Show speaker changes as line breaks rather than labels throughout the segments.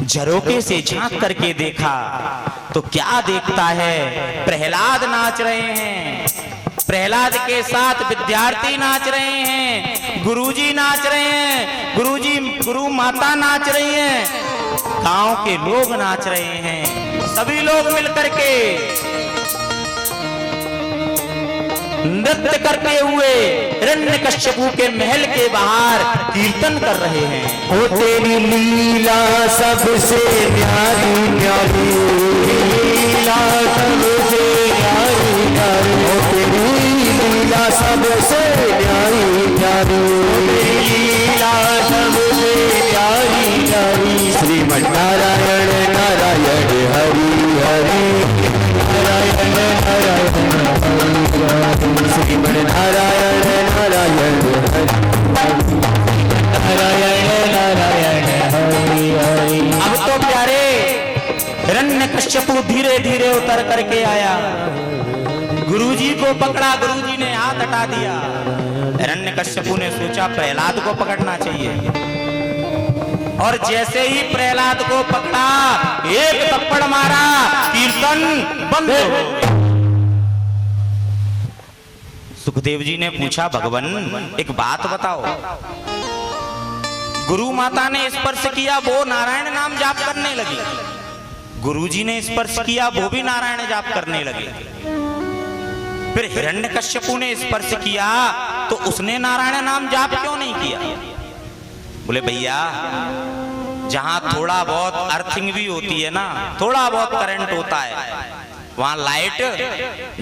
झरोके से झांक करके देखा तो क्या देखता है, प्रहलाद नाच रहे हैं। प्रहलाद के साथ विद्यार्थी नाच रहे हैं, गुरुजी नाच रहे हैं, गुरु माता नाच रही हैं, गांव के लोग नाच रहे हैं। सभी लोग मिलकर के नृत्य करते हुए हिरण्यकश्यपु के महल के बाहर कीर्तन कर रहे हैं।
ओ तेरी लीला सबसे प्यारी प्यारी, लीला सबसे प्यारी प्यारी, ओ तेरी लीला सबसे प्यारी प्यारी, लीला सबसे प्यारी प्यारी। श्रीमन्नारायण नारायण हरि हरि, नारायण नारायण श्रीमन नारायण नारायण नारायण नारायण हरि हरि।
अब तो प्यारे हिरण्यकश्यपु धीरे धीरे उतर करके आया, गुरुजी को पकड़ा, गुरुजी ने हाथ हटा दिया। हिरण्यकश्यपु ने सोचा प्रहलाद को पकड़ना चाहिए, और जैसे ही प्रहलाद को पकड़ा एक थप्पड़ मारा, कीर्तन बंद हो गया। सुखदेव जी ने पूछा भगवान एक बात बताओ, गुरु माता ने स्पर्श किया वो नारायण नाम जाप करने लगी, गुरुजी ने स्पर्श किया वो भी नारायण जाप करने लगे, फिर हिरण्यकश्यपु ने स्पर्श किया तो उसने नारायण नाम जाप क्यों नहीं किया? बोले भैया जहां थोड़ा बहुत अर्थिंग भी होती है ना, थोड़ा बहुत करंट होता है, वहां लाइट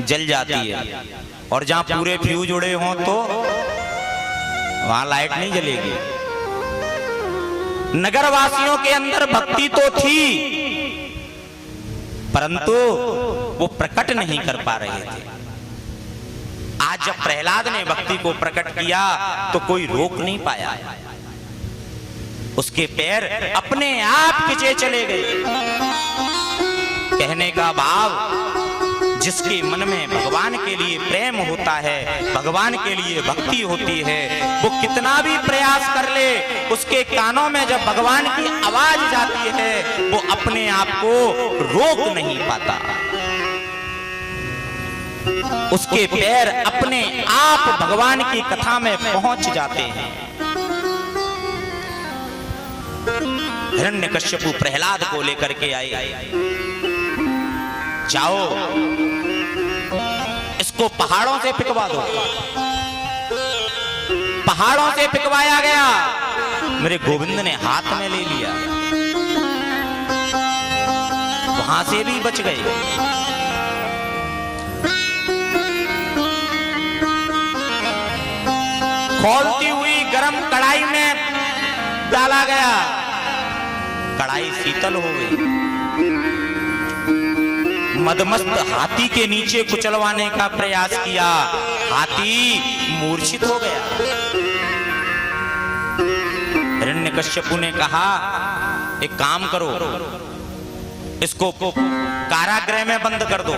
जल जाती है, और जहां पूरे फ्यूज उड़े हों तो वहां लाइट नहीं जलेगी। नगरवासियों के अंदर भक्ति तो थी, परंतु वो प्रकट नहीं कर पा रहे थे। आज जब प्रहलाद ने भक्ति को प्रकट किया तो कोई रोक नहीं पाया, उसके पैर अपने आप खिंचे चले गए। कहने का भाव, जिसके मन में भगवान के लिए प्रेम होता है, भगवान के लिए भक्ति होती है, वो कितना भी प्रयास कर ले, उसके कानों में जब भगवान की आवाज जाती है वो अपने आप को रोक नहीं पाता, उसके पैर अपने आप भगवान की कथा में पहुंच जाते हैं। हिरण्यकश्यपु प्रहलाद को लेकर के आए, जाओ इसको पहाड़ों से पिकवा दो। पहाड़ों से पिकवाया गया, मेरे गोविंद ने हाथ में ले लिया, वहां से भी बच गए। खौलती हुई गरम कढ़ाई में डाला गया, कढ़ाई शीतल हो गई। मदमस्त हाथी के नीचे कुचलवाने का प्रयास किया, हाथी मूर्छित हो गया। हिरण्यकश्यपु ने कहा एक काम करो, इसको कारागृह में बंद कर दो,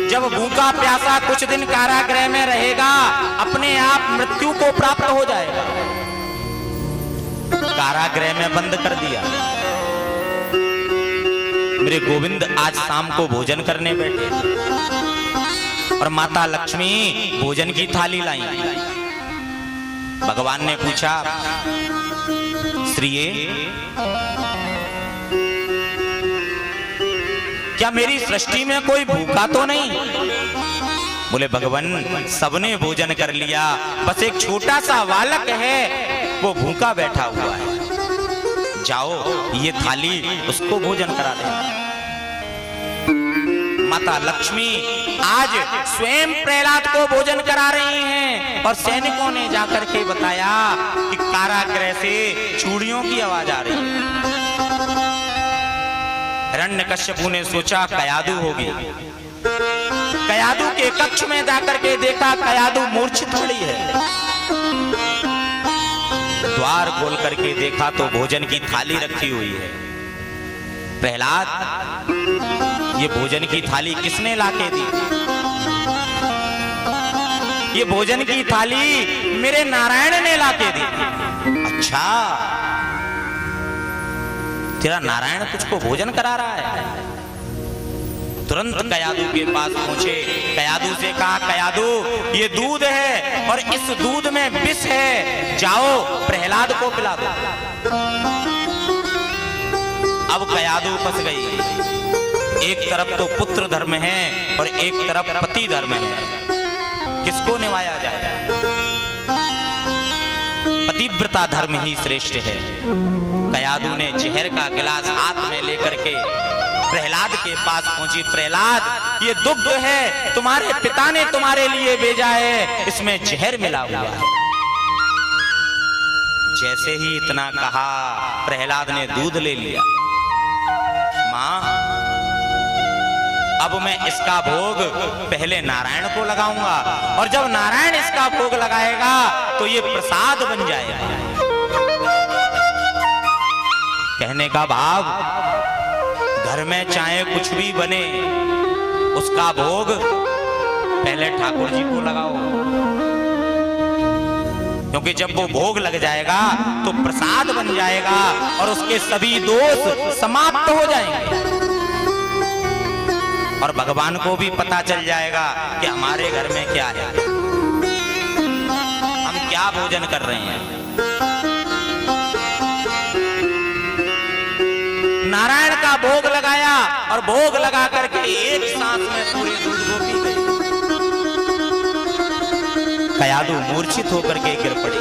जब भूखा प्यासा कुछ दिन कारागृह में रहेगा अपने आप मृत्यु को प्राप्त हो जाएगा। कारागृह में बंद कर दिया। मेरे गोविंद आज शाम को भोजन करने बैठे और माता लक्ष्मी भोजन की थाली लाई। भगवान ने पूछा, श्रीये क्या मेरी सृष्टि में कोई भूखा तो नहीं? बोले भगवान सबने भोजन कर लिया, बस एक छोटा सा बालक है वो भूखा बैठा हुआ है, जाओ ये थाली उसको भोजन करा दे। माता लक्ष्मी आज स्वयं प्रहलाद को भोजन करा रही हैं, और सैनिकों ने जाकर के बताया कि कारागृह से चूड़ियों की आवाज आ रही है। हिरण्यकश्यपु ने सोचा कयादू होगी, कयादू के कक्ष में जाकर के देखा कयादू मूर्छित पड़ी है। द्वार खोल करके देखा तो भोजन की थाली रखी हुई है। प्रहलाद ये भोजन की थाली किसने लाके दी? ये भोजन की थाली मेरे नारायण ने लाके दी। अच्छा, तेरा नारायण तुझको भोजन करा रहा है। तुरंत कयादू के पास पहुंचे, कयादू से कहा, कयादू ये दूध है और इस दूध में विष है, जाओ प्रहलाद को पिला दो। अब कयादू फंस गई। एक तरफ तो पुत्र धर्म है और एक तरफ पति धर्म है, किसको निभाया जाए? पतिव्रता धर्म ही श्रेष्ठ है। कयादू ने जहर का गिलास हाथ में लेकर के प्रहलाद के पास पहुंची। प्रहलाद ये दुग्ध है, तुम्हारे पिता ने तुम्हारे लिए भेजा है, इसमें जहर मिला हुआ है। जैसे ही इतना कहा, प्रहलाद ने दूध ले लिया। मां, अब मैं इसका भोग पहले नारायण को लगाऊंगा और जब नारायण इसका भोग लगाएगा तो ये प्रसाद बन जाएगा। कहने का भाव, घर में चाहे कुछ भी बने, उसका भोग पहले ठाकुर जी को लगाओ, क्योंकि जब वो भोग लग जाएगा तो प्रसाद बन जाएगा और उसके सभी दोष समाप्त हो जाएंगे और भगवान को भी पता चल जाएगा कि हमारे घर में क्या है, हम क्या भोजन कर रहे हैं। नारायण का भोग लगाया और भोग लगा करके एक सांस में पूरे दूध को पी गई। कयादू मूर्छित होकर के गिर पड़ी।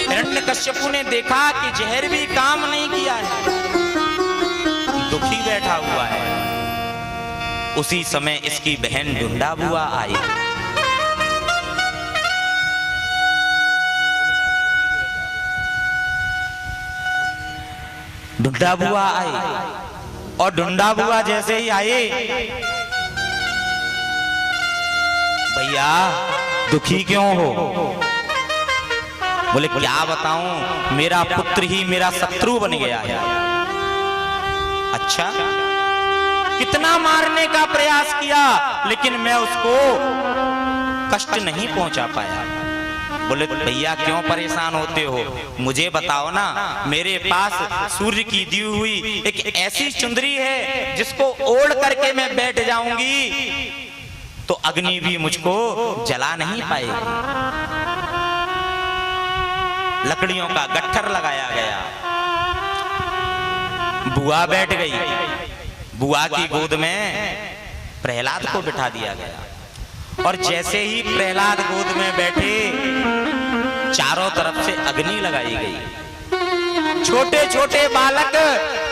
हिरण्यकश्यपु ने देखा कि जहर भी काम नहीं किया है, दुखी बैठा हुआ है। उसी समय इसकी बहन ढूंढा बुआ आई। ढूंढा बुआ आई और ढूंढा बुआ जैसे ही आई, भैया दुखी क्यों हो? बोले क्या बताऊं, मेरा पुत्र ही मेरा शत्रु बन गया है। अच्छा, कितना मारने का प्रयास किया लेकिन मैं उसको कष्ट नहीं पहुंचा पाया। बोले भैया क्यों परेशान होते हो, मुझे बताओ ना। मेरे पास सूर्य की दी हुई एक ऐसी चुंदरी है जिसको ओढ़ करके मैं बैठ जाऊंगी तो अग्नि भी मुझको जला नहीं पाएगी। लकड़ियों का गट्ठर लगाया गया। बुआ बैठ गई। बुआ की गोद में प्रहलाद को बिठा दिया गया और जैसे ही प्रहलाद गोद में बैठे, चारों तरफ से अग्नि लगाई गई। छोटे छोटे बालक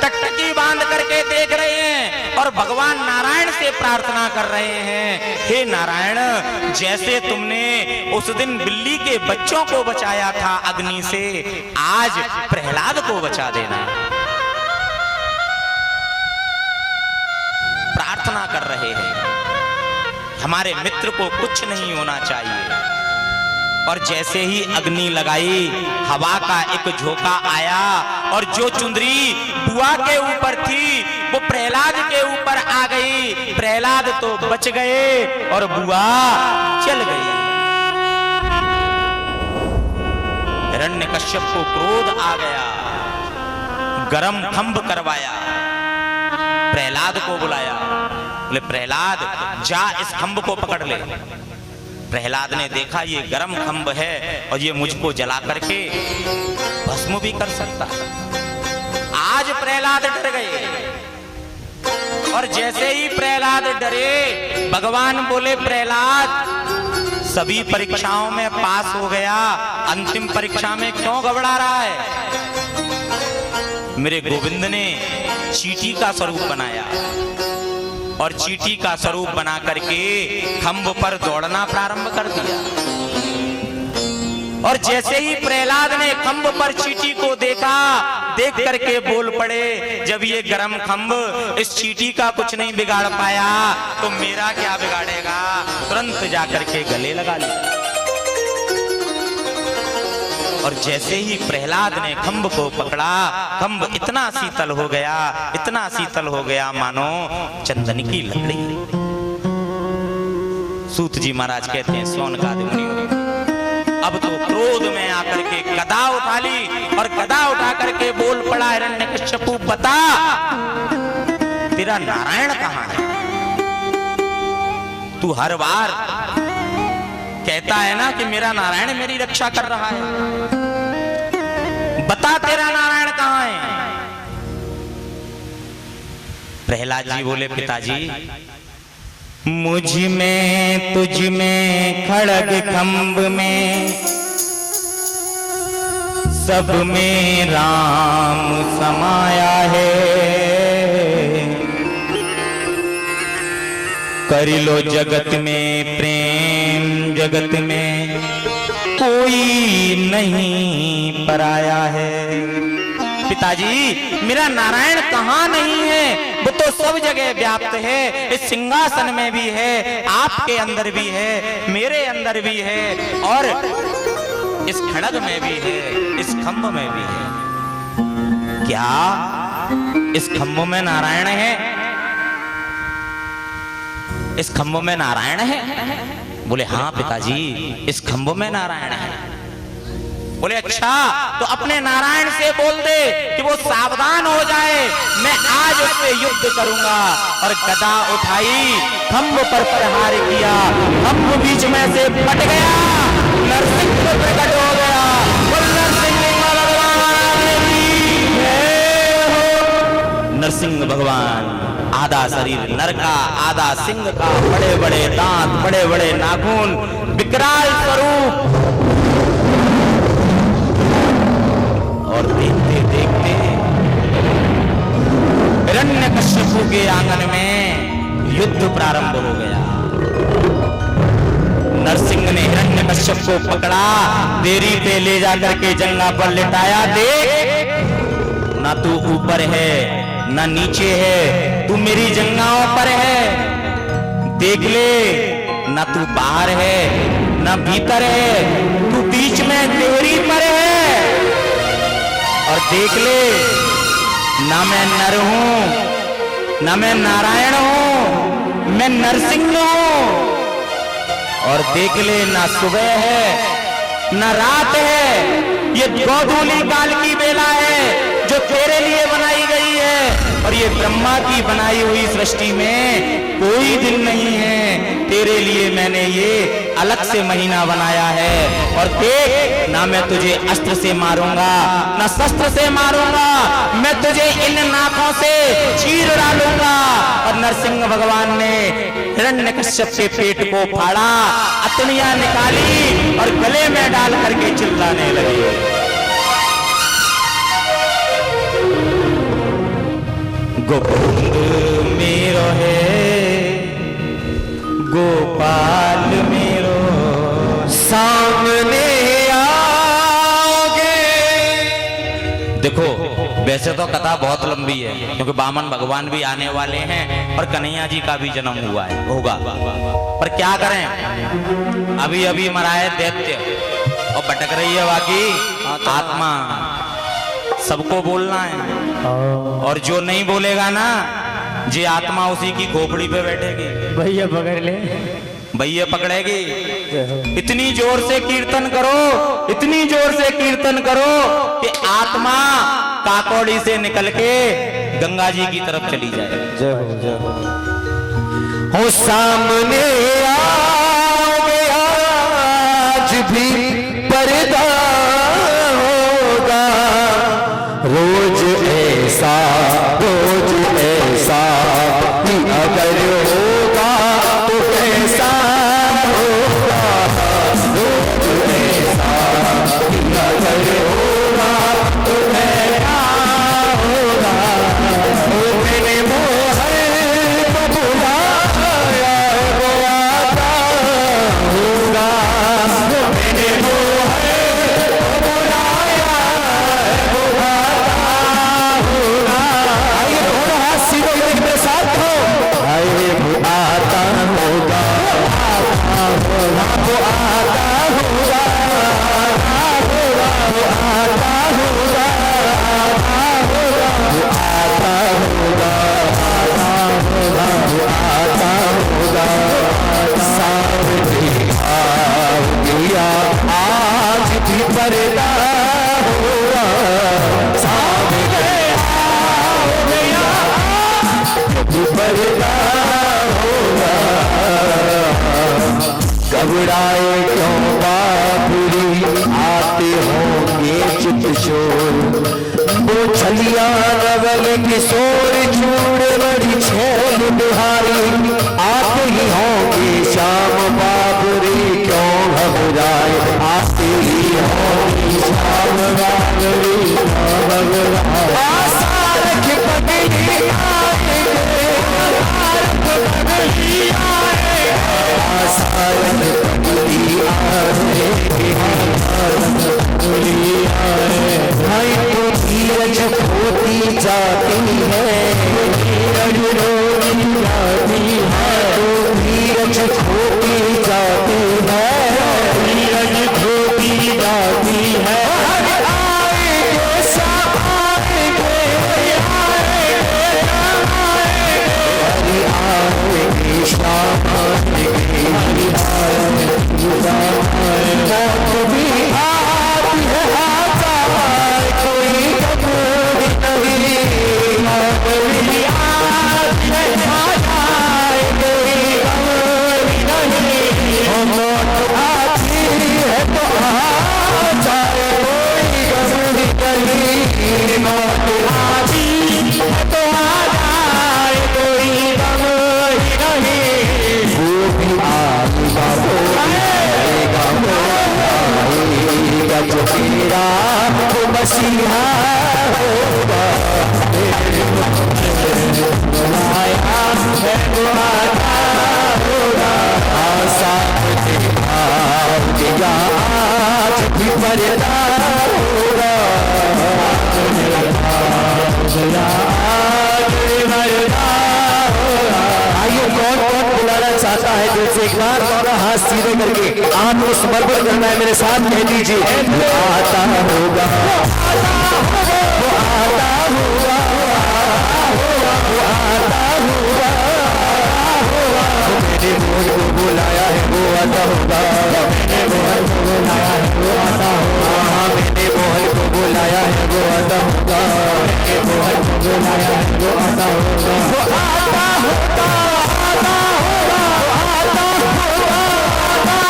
टकटकी बांध करके देख रहे हैं और भगवान नारायण से प्रार्थना कर रहे हैं, हे नारायण, जैसे तुमने उस दिन बिल्ली के बच्चों को बचाया था अग्नि से, आज प्रहलाद को बचा देना। प्रार्थना कर रहे हैं, हमारे मित्र को कुछ नहीं होना चाहिए। और जैसे ही अग्नि लगाई, हवा का एक झोंका आया और जो चुंदरी बुआ के ऊपर थी वो प्रहलाद के ऊपर आ गई। प्रहलाद तो बच गए और बुआ चल गई। हिरण्यकश्यप को क्रोध आ गया, गरम खंभ करवाया, प्रहलाद को बुलाया। बोले प्रहलाद जा इस खंभ को पकड़ ले। प्रहलाद ने देखा ये गरम खंभ है और ये मुझको जला करके भस्म भी कर सकता है। आज प्रहलाद डर गए और जैसे ही प्रहलाद डरे, भगवान बोले प्रहलाद सभी परीक्षाओं में पास हो गया, अंतिम परीक्षा में क्यों घबरा रहा है? मेरे गोविंद ने चींटी का स्वरूप बनाया और चींटी का स्वरूप बना करके खंभ पर दौड़ना प्रारंभ कर दिया। और जैसे ही प्रहलाद ने खंभ पर चींटी को देखा, देख करके बोल पड़े, जब ये गरम खंभ इस चींटी का कुछ नहीं बिगाड़ पाया तो मेरा क्या बिगाड़ेगा। तुरंत जाकर के गले लगा लिया। और जैसे ही प्रहलाद ने खंभ को पकड़ा, खंभ इतना शीतल हो गया, इतना शीतल हो गया मानो चंदन की लकड़ी। सूत जी महाराज कहते हैं सोन का मुनियों, अब तो क्रोध में आकर के गदा उठा ली और गदा उठा करके बोल पड़े, बता तेरा नारायण कहां है? तू हर बार कहता है ना कि मेरा नारायण मेरी रक्षा कर रहा है। बता तेरा नारायण कहां है? प्रहलाद जी बोले पिताजी, मुझ में तुझ में खड़ग खंभ में सब में राम समाया है। कर लो जगत में प्रेम, जगत में कोई नहीं पराया है। पिताजी मेरा नारायण कहां नहीं है? वो तो सब जगह व्याप्त है। इस सिंहासन में भी है, आपके अंदर भी है, मेरे अंदर भी है, और इस खड़ग में भी है, इस खंभ में भी है। क्या इस खंभ में नारायण है? इस खंभ में नारायण है? बोले हाँ पिताजी, इस खंभ में नारायण है। बोले अच्छा, तो अपने नारायण से बोल दे कि वो सावधान हो जाए, मैं आज उससे युद्ध करूंगा। और गदा उठाई, खंभ पर प्रहार किया, खंभ बीच में से फट गया, नरसिंह प्रकट हो गया। नरसिंह भगवान, आधा शरीर नर का, आधा सिंह का, बड़े बड़े दांत, बड़े बड़े नाखून, विकराल स्वरूप। और देखते देखते हिरण्यकश्यपु के आंगन में युद्ध प्रारंभ हो गया। नरसिंह ने हिरण्यकश्यप को पकड़ा, देरी पे ले जाकर के जंगा पर लिटाया। देख, ना तू ऊपर है ना नीचे है, तू मेरी जंगाओं पर है। देख ले, ना तू बाहर है ना भीतर है, तू बीच में देहरी पर है। और देख ले, ना मैं नर हूं ना मैं नारायण हूं, मैं नरसिंह हूं। और देख ले, ना सुबह है ना रात है, ये गोधूली काल की बेला है जो तेरे लिए बनाई गई है। और ये ब्रह्मा की बनाई हुई सृष्टि में कोई दिन नहीं है, तेरे लिए मैंने ये अलग से महीना बनाया है। और देख, ना मैं तुझे अस्त्र से मारूंगा ना शस्त्र से मारूंगा, मैं तुझे इन नाकों से चीर डालूंगा। और नरसिंह भगवान ने हिरण्यकश्यप के पेट को फाड़ा, अतनियां निकाली और गले में डाल करके चिल्लाने लगे। गोविंद मेरो है, गोपाल मेरो सामने आओगे। देखो, वैसे तो कथा बहुत लंबी है, क्योंकि वामन भगवान भी आने वाले हैं और कन्हैया जी का भी जन्म हुआ है, होगा। पर क्या करें, अभी अभी मरा है दैत्य और भटक रही है बाकी आत्मा। सबको बोलना है, और जो नहीं बोलेगा ना, जी आत्मा उसी की खोपड़ी पे बैठेगी।
भैया पकड़ ले,
भैया पकड़ेगी। इतनी जोर से कीर्तन करो, इतनी जोर से कीर्तन करो कि आत्मा काकोड़ी से निकल के गंगा जी की तरफ चली जाए।
जय हो जय हो। सामने आओगे, आज भी पर्दा होगा, रोज ऐसा कि अगर होगा तो कैसा होगा, रोज ऐसा कि अगर होगा तो कैसा होगा। मैंने मोहर को बुलाया, वो आता होगा, मैंने मोहर घबराए क्यों बाबुरी, आते होंगे चित शोर, वो छलिया नवल किशोर, चूड़ बड़ी छेल बिहारी, आते ही होंगे श्याम बाबुरी, क्यों घबराए, आते ही होंगे श्याम बाबुरी, आसार की पगड़ी आएंगे, आसार की पगड़ी आए, भाई तो धीरज खोती जाती है, धीरज रोती जाती है, तो धीरज खोती जाती है, धीरज खोती जाती है, आएंगे सब आएंगे, आएंगे शाम आएंगे, मौत भी आती है, कोई कबूल नहीं, मौत भी आती है, कोई कबूल नहीं, मौत आती है तो आ जाए, कोई कबूल नहीं, मौत आती है तो आ जाए, कोई कबूल नहीं, वो भी आएगा, वो आएगा, जो तेरा वो मसीहा होगा, आया है वो आता होगा, आसाम दिया आज भी पर्दा होगा, आइए कौन कौन बुलाना चाहता है दिल से, एक बार दोनों हाथ सीधे करके आत्मसमर्पण करना है, मेरे साथ कह दीजिए, आता होगा, वो आता होगा, वो आता होगा, मैंने मोहन को बुलाया है वो आता होगा, मैंने मोहन को बुलाया है वो आता होगा, मैंने मोहन को बुलाया है वो आता होगा, मैंने मोहन को बुलाया है वो आता होगा, वो आता होगा, आता होगा, आता होगा, आता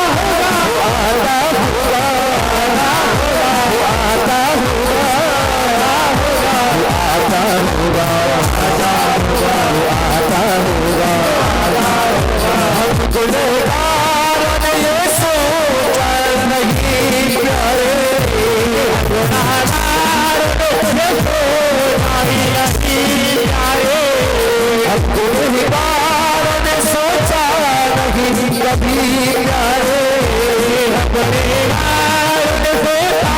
होगा, आता होगा, आता होगा, आता होगा, हमको गुनहगार ने ये सोचा नहीं प्यारे, गुनहगार ने ये सोचा नहीं प्यारे, हमको गुनहगार ने सोचा नहीं कभी प्यारे, अपने गार ने सोचा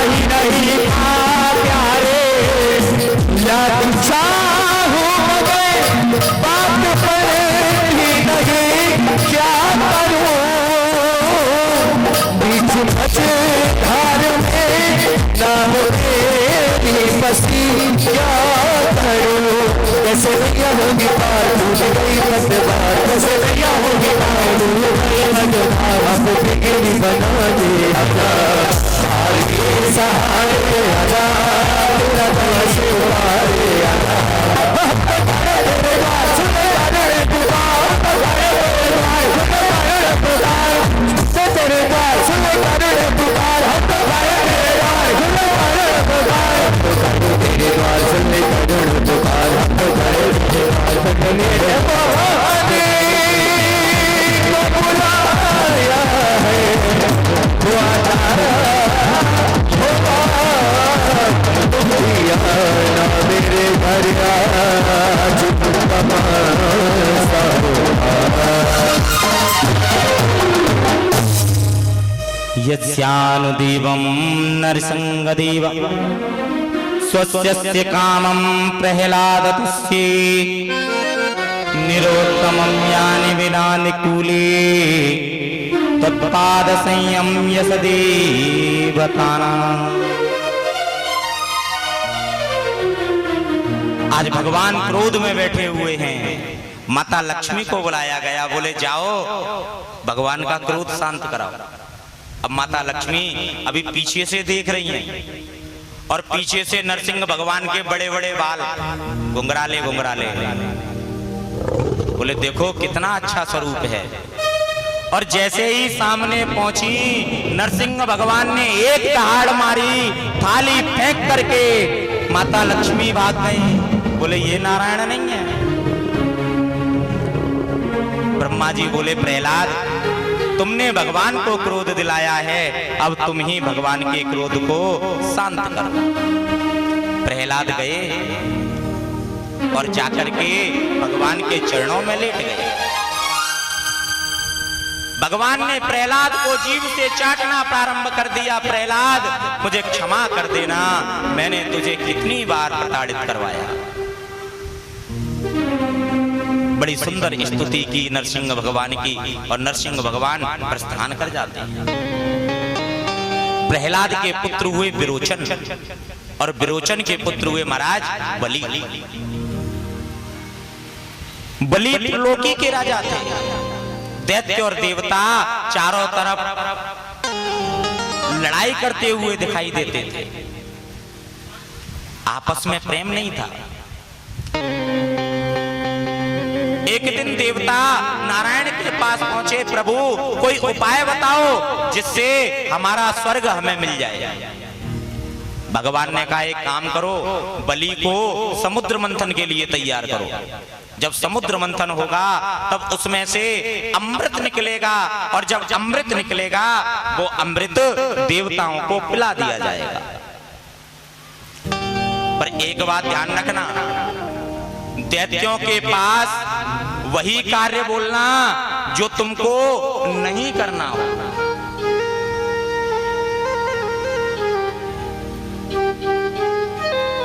ही नहीं था प्यारे, याद चाहूं मगर बात पर ही नहीं, क्या करूं बीच मझधार में ना हो तेरी बसी, क्या करूं, कैसे नैया होगी पार टूट गई पतवार, कैसे नैया होगी पार टूट गई पतवार, हमको बिगड़ी बना दे हार के सहारे आजा, तेरा दया शुमारे आजा, तेरे द्वार सुने तेरे पुकार, हम तो तेरे द्वार सुने तेरे पुकार, तेरे द्वार सुने तेरे पुकार, हम तो तेरे द्वार सुने तेरे पुकार, बुलाया है वो आता होगा, ना मेरे घर आज तमाशा होगा,
यस्यानुदेवं नरसिंहदेव स्वस्य कामं प्रह्लादतस्य निरोत्तमं यानि विना निकूले तत्पाद संयम्य सदेवताना। आज भगवान क्रोध में बैठे हुए हैं, माता लक्ष्मी को बुलाया गया, बोले जाओ भगवान का क्रोध शांत कराओ। अब माता लक्ष्मी अभी पीछे से देख रही हैं और पीछे से नरसिंह भगवान के बड़े बड़े बाल घुंघराले घुंघराले, बोले देखो कितना अच्छा स्वरूप है। और जैसे ही सामने पहुंची नरसिंह भगवान ने एक दहाड़ मारी, थाली फेंक करके माता लक्ष्मी भाग गई। बोले ये नारायण नहीं है। ब्रह्मा जी बोले प्रहलाद, तुमने भगवान को क्रोध दिलाया है, अब तुम ही भगवान के क्रोध को शांत करो। प्रहलाद गए और जाकर के भगवान के चरणों में लेट गए। भगवान ने प्रहलाद को जीभ से चाटना प्रारंभ कर दिया। प्रहलाद, मुझे क्षमा कर देना, मैंने तुझे कितनी बार प्रताड़ित करवाया। बड़ी सुंदर स्तुति की नरसिंह भगवान की, और नरसिंह भगवान प्रस्थान कर जाते हैं। प्रहलाद के पुत्र हुए विरोचन, और विरोचन के पुत्र हुए महाराज बलि। बलि त्रिलोकी के राजा थे। दैत्य और देवता चारों तरफ लड़ाई करते हुए दिखाई देते थे। आपस में प्रेम नहीं था। एक दिन देवता नारायण के पास पहुंचे, प्रभु कोई उपाय बताओ जिससे हमारा स्वर्ग हमें मिल जाए। भगवान ने कहा एक काम करो, बलि को समुद्र मंथन के लिए तैयार करो। जब समुद्र मंथन होगा तब उसमें से अमृत निकलेगा, और जब अमृत निकलेगा वो अमृत देवताओं को पिला दिया जाएगा। पर एक बात ध्यान रखना, दैत्यों के पास वही कार्य बोलना जो तुमको नहीं करना हो।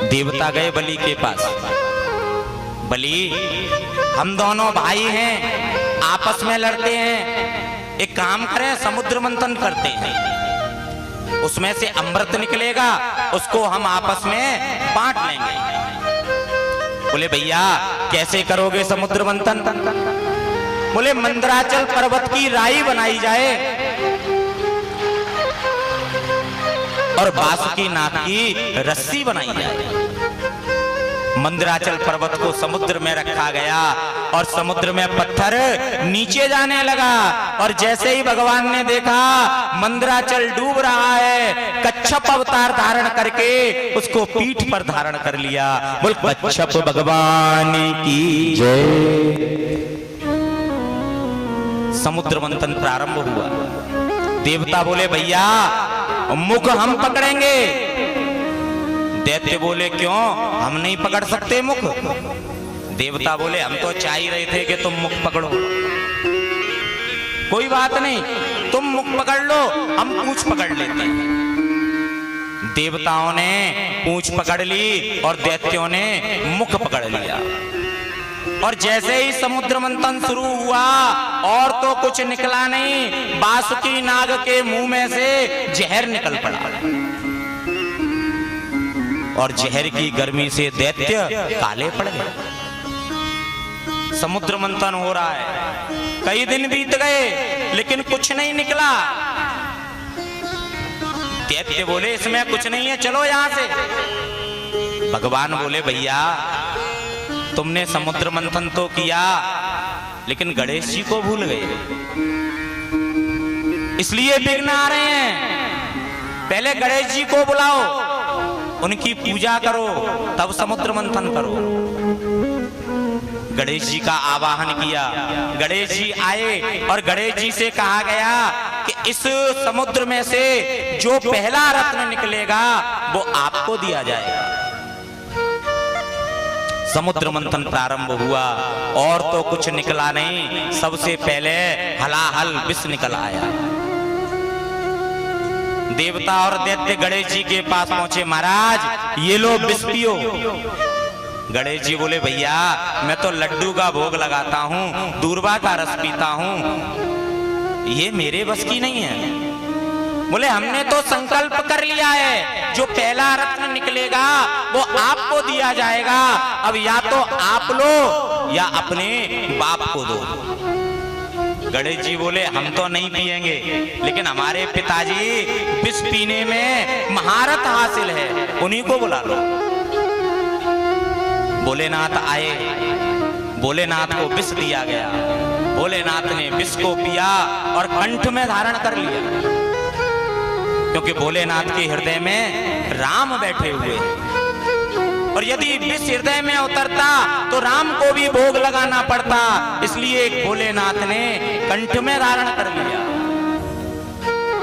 देवता गए बलि के पास। बलि, हम दोनों भाई हैं, आपस में लड़ते हैं, एक काम करें समुद्र मंथन करते हैं, उसमें से अमृत निकलेगा, उसको हम आपस में बांट लेंगे। बोले भैया कैसे करोगे समुद्र मंथन? बोले मंदराचल पर्वत की राई बनाई जाए और बासुकी नाग की रस्सी बनाई जाए। मंदराचल पर्वत को समुद्र में रखा गया और समुद्र में पत्थर नीचे जाने लगा, और जैसे ही भगवान ने देखा मंदराचल डूब रहा है, कच्छप अवतार धारण करके उसको पीठ पर धारण कर लिया। बोल कच्छप भगवान की जय। समुद्र मंथन प्रारंभ हुआ। देवता बोले भैया मुख हम पकड़ेंगे। दैत्य बोले क्यों, हम नहीं पकड़ सकते मुख? देवता बोले हम तो चाह ही रहे थे कि तुम मुख पकड़ो। कोई बात नहीं, तुम मुख पकड़ लो, हम पूंछ पकड़ लेते हैं। देवताओं ने पूंछ पकड़ ली और दैत्यों ने मुख पकड़ लिया। और जैसे ही समुद्र मंथन शुरू हुआ और तो कुछ निकला नहीं, बासुकी नाग के मुंह में से जहर निकल पड़ा, और जहर की गर्मी से दैत्य काले पड़ गए। समुद्र मंथन हो रहा है, कई दिन बीत गए लेकिन कुछ नहीं निकला। दैत्य बोले इसमें कुछ नहीं है, चलो यहां से। भगवान बोले भैया तुमने समुद्र मंथन तो किया लेकिन गणेश जी को भूल गए, इसलिए विघ्न आ रहे हैं। पहले गणेश जी को बुलाओ, उनकी पूजा करो, तब समुद्र मंथन करो। गणेश जी का आवाहन किया, गणेश जी आए और गणेश जी से कहा गया कि इस समुद्र में से जो पहला रत्न निकलेगा वो आपको दिया जाएगा। समुद्र मंथन प्रारंभ हुआ और तो कुछ निकला नहीं, सबसे पहले हलाहल विष निकल आया। देवता और दैत्य गणेश जी के पास पहुंचे, महाराज ये लो विष पियो। गणेश जी बोले भैया मैं तो लड्डू का भोग लगाता हूँ, दूर्वा का रस पीता हूँ, ये मेरे बस की नहीं है। बोले हमने तो संकल्प कर लिया है, जो पहला रत्न निकलेगा वो आपको दिया जाएगा, अब या तो आप लो या अपने बाप को दो। गणेश जी बोले हम तो नहीं पिएंगे, लेकिन हमारे पिताजी विष पीने में महारत हासिल है, उन्हीं को बुला लो। भोलेनाथ आए, भोलेनाथ को विष दिया गया। भोलेनाथ ने विष को पिया और कंठ में धारण कर लिया, क्योंकि भोलेनाथ के हृदय में राम बैठे हुए हैं। और यदि विष हृदय में उतरता तो राम को भी भोग लगाना पड़ता, इसलिए भोलेनाथ ने कंठ में धारण कर लिया।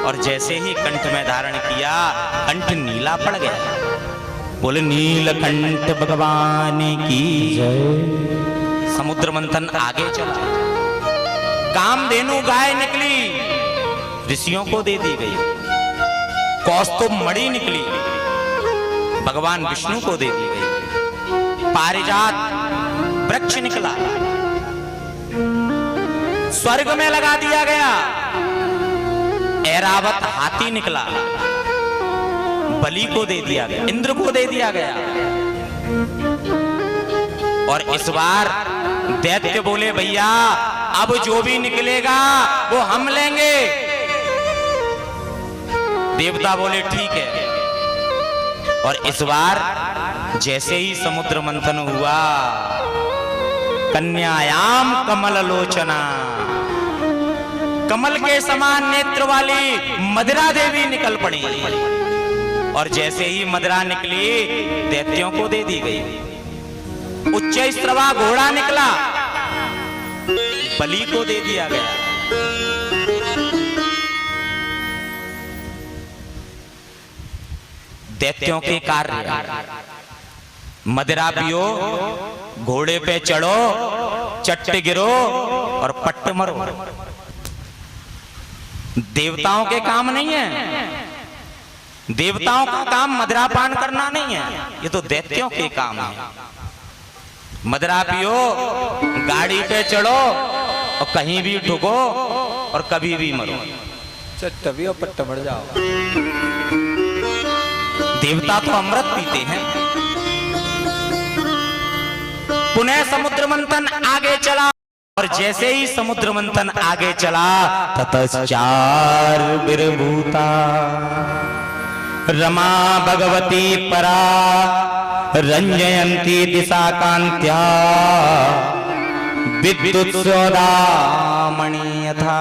और जैसे ही कंठ में धारण किया, कंठ नीला पड़ गया। बोले नीलकंठ भगवान की जय। समुद्र मंथन आगे चला, कामधेनु गाय निकली, ऋषियों को दे दी गई। कौस्तुभ मणि निकली, भगवान विष्णु को दे दी गई। पारिजात वृक्ष निकला, स्वर्ग में लगा दिया गया। ऐरावत हाथी निकला, बलि को दे दिया गया, इंद्र को दे दिया गया। और इस बार दैत्य बोले भैया अब जो भी निकलेगा वो हम लेंगे। देवता बोले ठीक है। और इस बार जैसे ही समुद्र मंथन हुआ, कन्यायाम कमल लोचना, कमल के समान नेत्र वाली मदिरा देवी निकल पड़ी। और जैसे ही मदिरा निकली, दैत्यों को दे दी गई। उच्च स्त्रवा घोड़ा निकला, बलि को दे दिया गया। दैत्यों के कार्य, मदिरा पियो, घोड़े पे चढ़ो, चट्ट गिरो और पट्ट मरो। देवताओं के काम नहीं है, देवताओं का काम मदिरा पान करना नहीं है, ये तो दैत्यों के काम है। मदिरा पियो, गाड़ी पे चढ़ो और कहीं भी ठुको और कभी भी मरो,
चट्ट भी और पट्ट मर जाओ।
देवता तो अमृत पीते हैं। पुनः समुद्र मंथन आगे चला, और जैसे ही समुद्र मंथन आगे चला, ततश्चार विरभूता रमा भगवती परा रंजयंती दिशा कांत्या विद्युत सौदामणि यथा।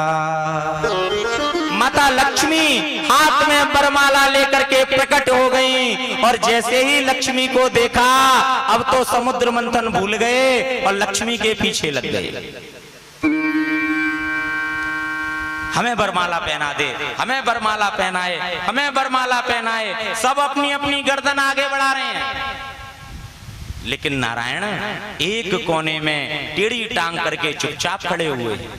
माता लक्ष्मी हाथ में वरमाला लेकर के प्रकट हो गई। और जैसे ही लक्ष्मी को देखा, अब तो समुद्र मंथन भूल गए और लक्ष्मी के पीछे लग गए। हमें वरमाला पहना दे, हमें वरमाला पहनाए, हमें वरमाला पहनाए। सब अपनी अपनी गर्दन आगे बढ़ा रहे हैं, लेकिन नारायण एक कोने में टेढ़ी टांग करके चुपचाप खड़े हुए हैं।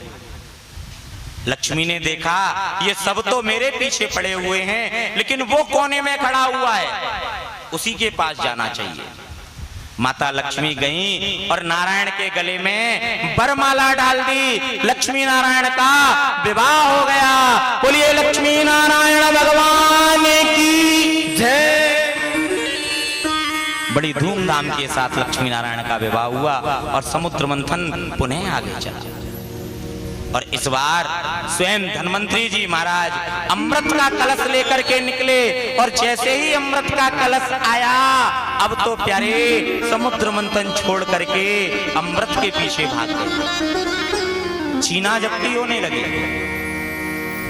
लक्ष्मी ने देखा ये सब तो मेरे पीछे पड़े हुए हैं, लेकिन वो कोने में खड़ा हुआ है, उसी के पास जाना चाहिए। माता लक्ष्मी गईं और नारायण के गले में वरमाला डाल दी। लक्ष्मी नारायण का विवाह हो गया। बोलिए लक्ष्मी नारायण भगवान की जय। बड़ी धूमधाम के साथ लक्ष्मी नारायण का विवाह हुआ और समुद्र मंथन पुनः आगे चला। और इस बार स्वयं धन्वंतरी जी महाराज अमृत का कलश लेकर के निकले। और जैसे ही अमृत का कलश आया, अब तो प्यारे समुद्र मंथन छोड़ करके अमृत के पीछे भाग गए। छीना झपटी होने लगी।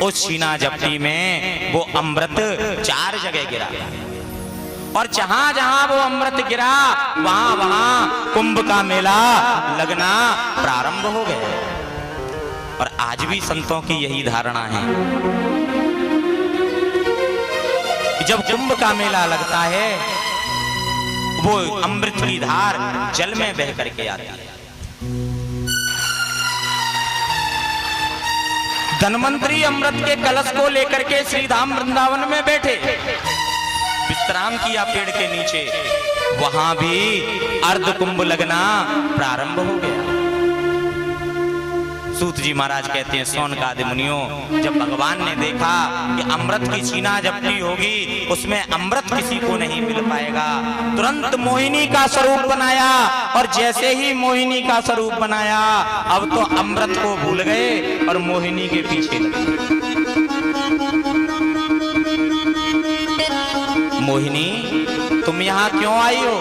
उस छीना झपटी में वो अमृत 4 जगह गिरा, और जहां जहां वो अमृत गिरा वहां वहां कुंभ का मेला लगना प्रारंभ हो गया। और आज भी संतों की यही धारणा है कि जब कुंभ का मेला लगता है, वो अमृत की धार जल में बह करके आती है। धन्वंतरी अमृत के कलश को लेकर के श्री धाम वृंदावन में बैठे, विश्राम किया पेड़ के नीचे। वहां भी अर्ध कुंभ लगना प्रारंभ हो गया। सूत जी महाराज कहते हैं, सौनकादि मुनियों, जब भगवान ने देखा कि अमृत की छीना झपटी होगी, उसमें अमृत किसी को नहीं मिल पाएगा, तुरंत मोहिनी का स्वरूप बनाया। और जैसे ही मोहिनी का स्वरूप बनाया, अब तो अमृत को भूल गए और मोहिनी के पीछे लगे। मोहिनी तुम यहाँ क्यों आई हो?